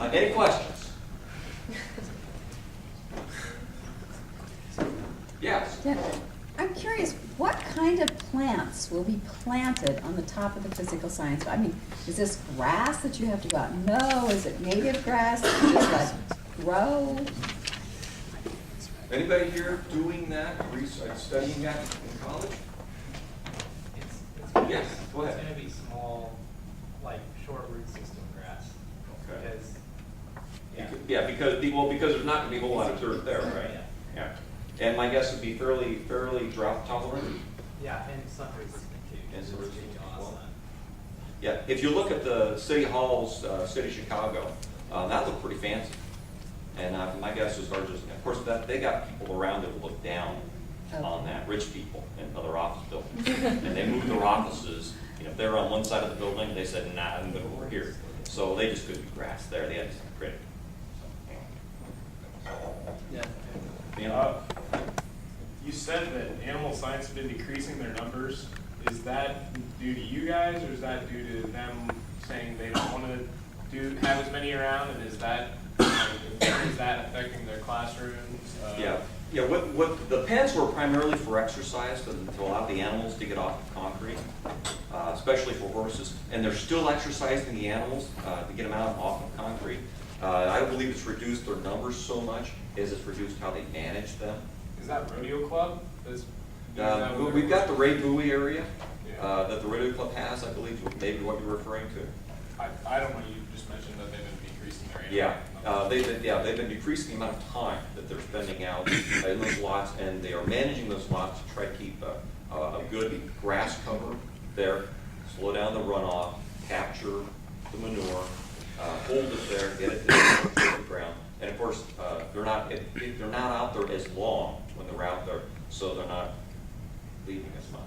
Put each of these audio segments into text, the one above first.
Any questions? Yes. Yeah. I'm curious, what kind of plants will be planted on the top of the physical science? I mean, is this grass that you have to go out and mow? Is it native grass that you just let grow? Anybody here doing that, studying that in college? Yes, go ahead. It's going to be small, like short root system grass. Okay. Because, Because there's not going to be a whole lot of dirt there, right? Yeah. Yeah. And my guess would be fairly drought tolerant. Yeah, and sun resistant too. And sun resistant as well. Sun. Yeah, if you look at the city halls, city of Chicago, that looked pretty fancy. And my guess is ours is, of course, that they got people around that look down on that, rich people in other office buildings. And they moved their offices, if they were on one side of the building, they said, nah, I'm going over here. So they just couldn't be grass there, they had to create it. Yeah. You said that animal science has been decreasing their numbers. Is that due to you guys, or is that due to them saying they don't want to have as many around? And is that affecting their classrooms? Yeah. What the pens were primarily for exercise to allow the animals to get off of concrete, especially for horses. And they're still exercising the animals to get them out off of concrete. I don't believe it's reduced their numbers so much as it's reduced how they manage them. Is that Rodeo Club? We've got the Ray Bowie area Yeah. that the Rodeo Club has, I believe, maybe what you're referring to. I don't know. You just mentioned that they've been decreasing their animal Yeah, they've been decreasing the amount of time that they're spending out in those lots, and they are managing those lots to try to keep a good grass cover there, slow down the runoff, capture the manure, hold it there, get it to the ground, and of course they're not out there as long when they're out there, so they're not leaving as much.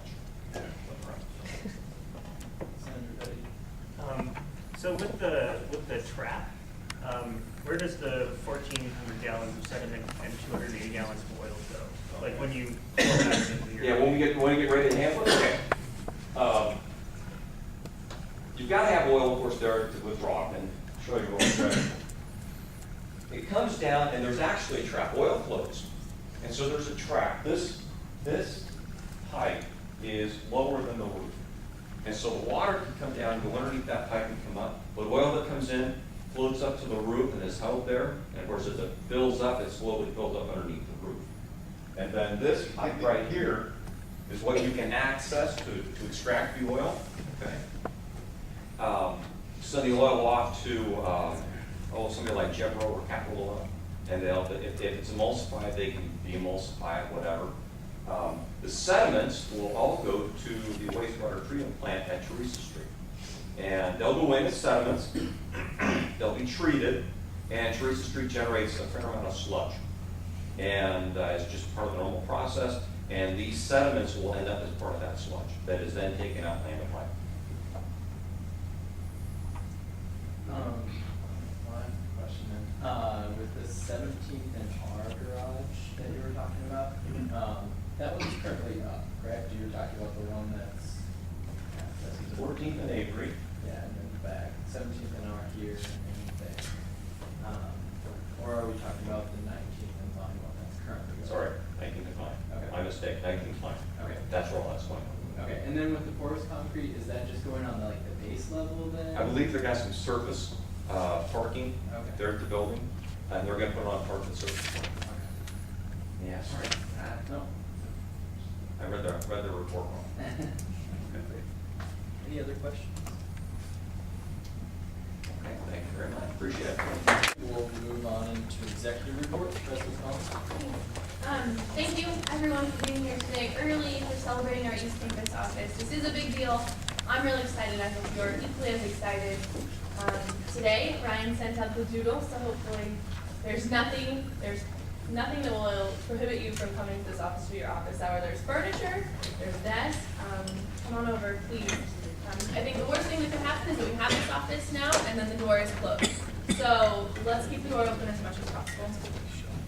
So with the trap, where does the 1,400 gallons of sediment and 280 gallons of oil go? Like when you pour that into your... Yeah, when we get ready to handle it, okay. You've got to have oil, of course, there to withdraw, and show you what I'm trying. It comes down, and there's actually a trap. Oil flows, and so there's a trap. This pipe is lower than the roof, and so the water can come down, go underneath that pipe, and come up. But oil that comes in floats up to the roof and is held there, and of course, as it builds up, it slowly builds up underneath the roof. And then this pipe right here is what you can access to extract the oil. Okay. Send the oil off to somebody like Jebro or Capital Oil, and if it's emulsified, they can de-emulsify it, whatever. The sediments will all go to the wastewater treatment plant at Teresa Street, and they'll go in as sediments. They'll be treated, and Teresa Street generates a fair amount of sludge, and it's just part of the normal process. And these sediments will end up as part of that sludge that is then taken out land of life. One question then. With the 17th and R garage that you were talking about, that one's currently up, correct? You were talking about the one that's 14th and Avery. yeah, and then back 17th and R here and then there. Or are we talking about the 19th and Vine one that's currently going? Sorry, 19th and Vine. Okay. My mistake, 19th and Vine. Okay. That's where all that's going on. Okay, and then with the porous concrete, is that just going on the base level then? I believe they're got some surface parking Okay. there at the building, and they're going to put it on park and surface parking. Okay. Yeah, sorry. No. I read the report wrong. Any other questions? Okay, thank you very much. Appreciate it. We'll move on into executive report. President Collins. Thank you everyone for being here today early for celebrating our East Campus office. This is a big deal. I'm really excited. I hope you're equally as excited. Today, Ryan sent out the doodle, so hopefully there's nothing that will prohibit you from coming to this office for your office hour. There's furniture, there's desks. Come on over, please. I think the worst thing that could happen is that we have this office now and then the door is closed. So let's keep the door open as much as possible.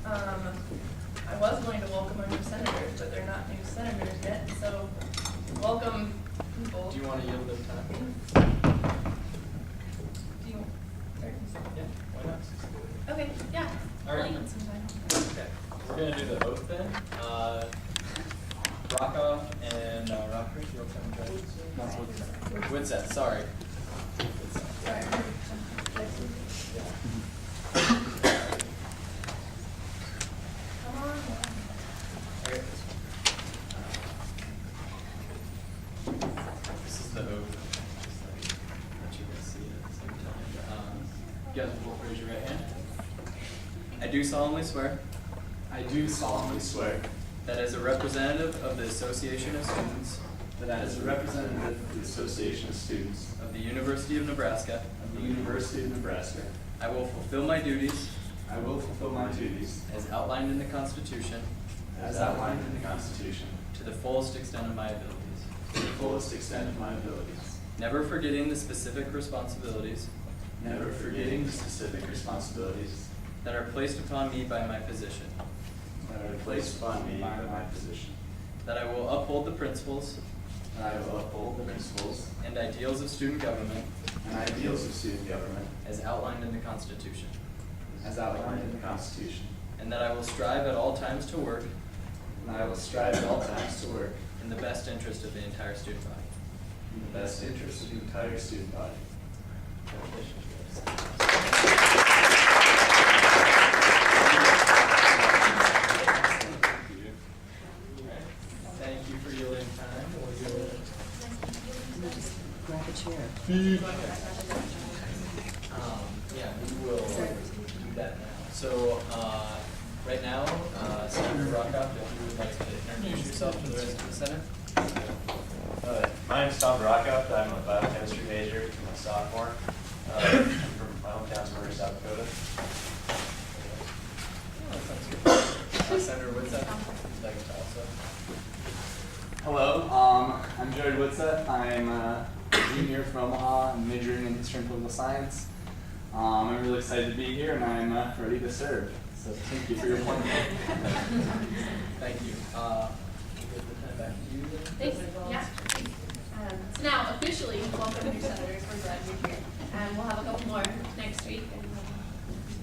I was going to welcome our new senators, but they're not new senators yet. So welcome, people. Do you want to yield them time? Do you? Yeah, why not? Okay, yeah. All right. We'll eat sometime. Okay, we're gonna do the oath then. Brockhoft and Rockridge, you'll come and join us. Widseth, sorry. Come on. Okay. This is the oath. Just let you guys see it at the same time. You guys will both raise your right hand. I do solemnly swear I do solemnly swear that as a representative of the Association of Students that as a representative of the Association of Students of the University of Nebraska, of the University of Nebraska, I will fulfill my duties I will fulfill my duties as outlined in the Constitution as outlined in the Constitution to the fullest extent of my abilities, to the fullest extent of my abilities, never forgetting the specific responsibilities never forgetting the specific responsibilities that are placed upon me by my position, that are placed upon me by my position, that I will uphold the principles that I will uphold the principles and ideals of student government and ideals of student government as outlined in the Constitution, as outlined in the Constitution, and that I will strive at all times to work and I will strive at all times to work in the best interest of the entire student body. in the best interest of the entire student body. Congratulations, guys. Thank you for your time. Grab a chair. Yeah, we will do that now. So, right now, Senator Brockhoft, if you would like to introduce yourself to the rest of the Senate. My name's Tom Brockhoft. I'm a biochemistry major. I'm a sophomore. I'm from my hometown, Murray, South Dakota. Senator Widseth, if you'd like to also. Hello, I'm Jared Widseth. I'm a junior from Omaha. I'm majoring in history and political science. I'm really excited to be here and I'm ready to serve. So thank you for your appointment. Thank you. We'll give the time back to you then. Thanks. Yeah. So now officially, welcome new senators. We're glad you're here. And we'll have a couple more next week and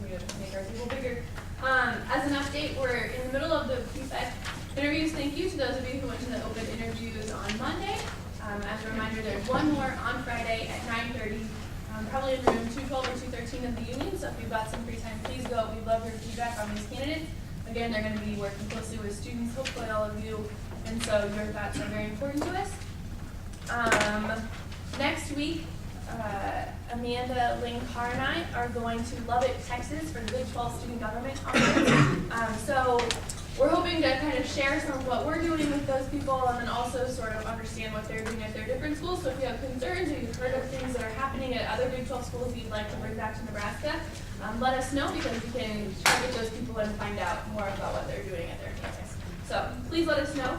we're going to make our people bigger. As an update, we're in the middle of the prefect interviews. Thank you to those of you who went to the open interviews on Monday. As a reminder, there's one more on Friday at 9:30, probably in room 212 or 213 of the union. So if you've got some free time, please go. We'd love your feedback on these candidates. Again, they're going to be working closely with students, hopefully all of you, and so your thoughts are very important to us. Next week, Amanda, Lynn Carr, and I are going to Lubbock, Texas for the Big 12 Student Government Conference. So we're hoping to kind of share some of what we're doing with those people and then also sort of understand what they're doing at their different schools. So if you have concerns or you've heard of things that are happening at other Big 12 schools you'd like to bring back to Nebraska, let us know because we can target those people and find out more about what they're doing at their campus. So please let us know.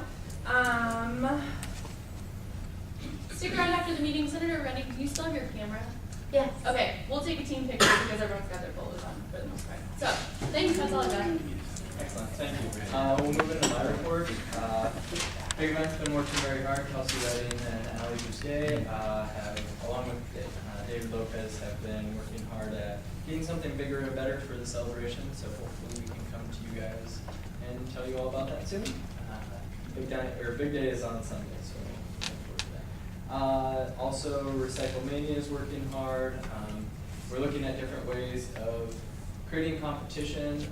Stick around after the meeting. Senator Rennick, do you still have your camera? Yes. Okay, we'll take a team picture because everyone's got their photos on for the most part. So, thanks, that's all I got. Excellent, thank you. We'll move into my report. Big event's been working very hard. Kelsey Redding and Ali Bousquet, along with David Lopez, have been working hard at getting something bigger and better for the celebration. So hopefully we can come to you guys and tell you all about that soon. Big day is on Sunday, so look forward to that. Also, Recyclemania is working hard. We're looking at different ways of creating competition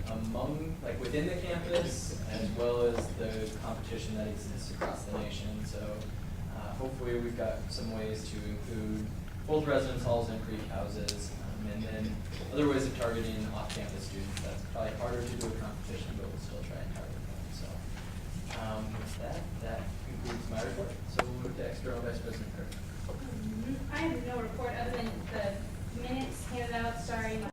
within the campus, as well as the competition that exists across the nation. So hopefully we've got some ways to include both residence halls and Creek houses, and then other ways of targeting off-campus students. That's probably harder to do a competition, but we'll still try and target them. So with that concludes my report. So we'll move to External Vice President Crook. I have no report other than the minutes handed out starting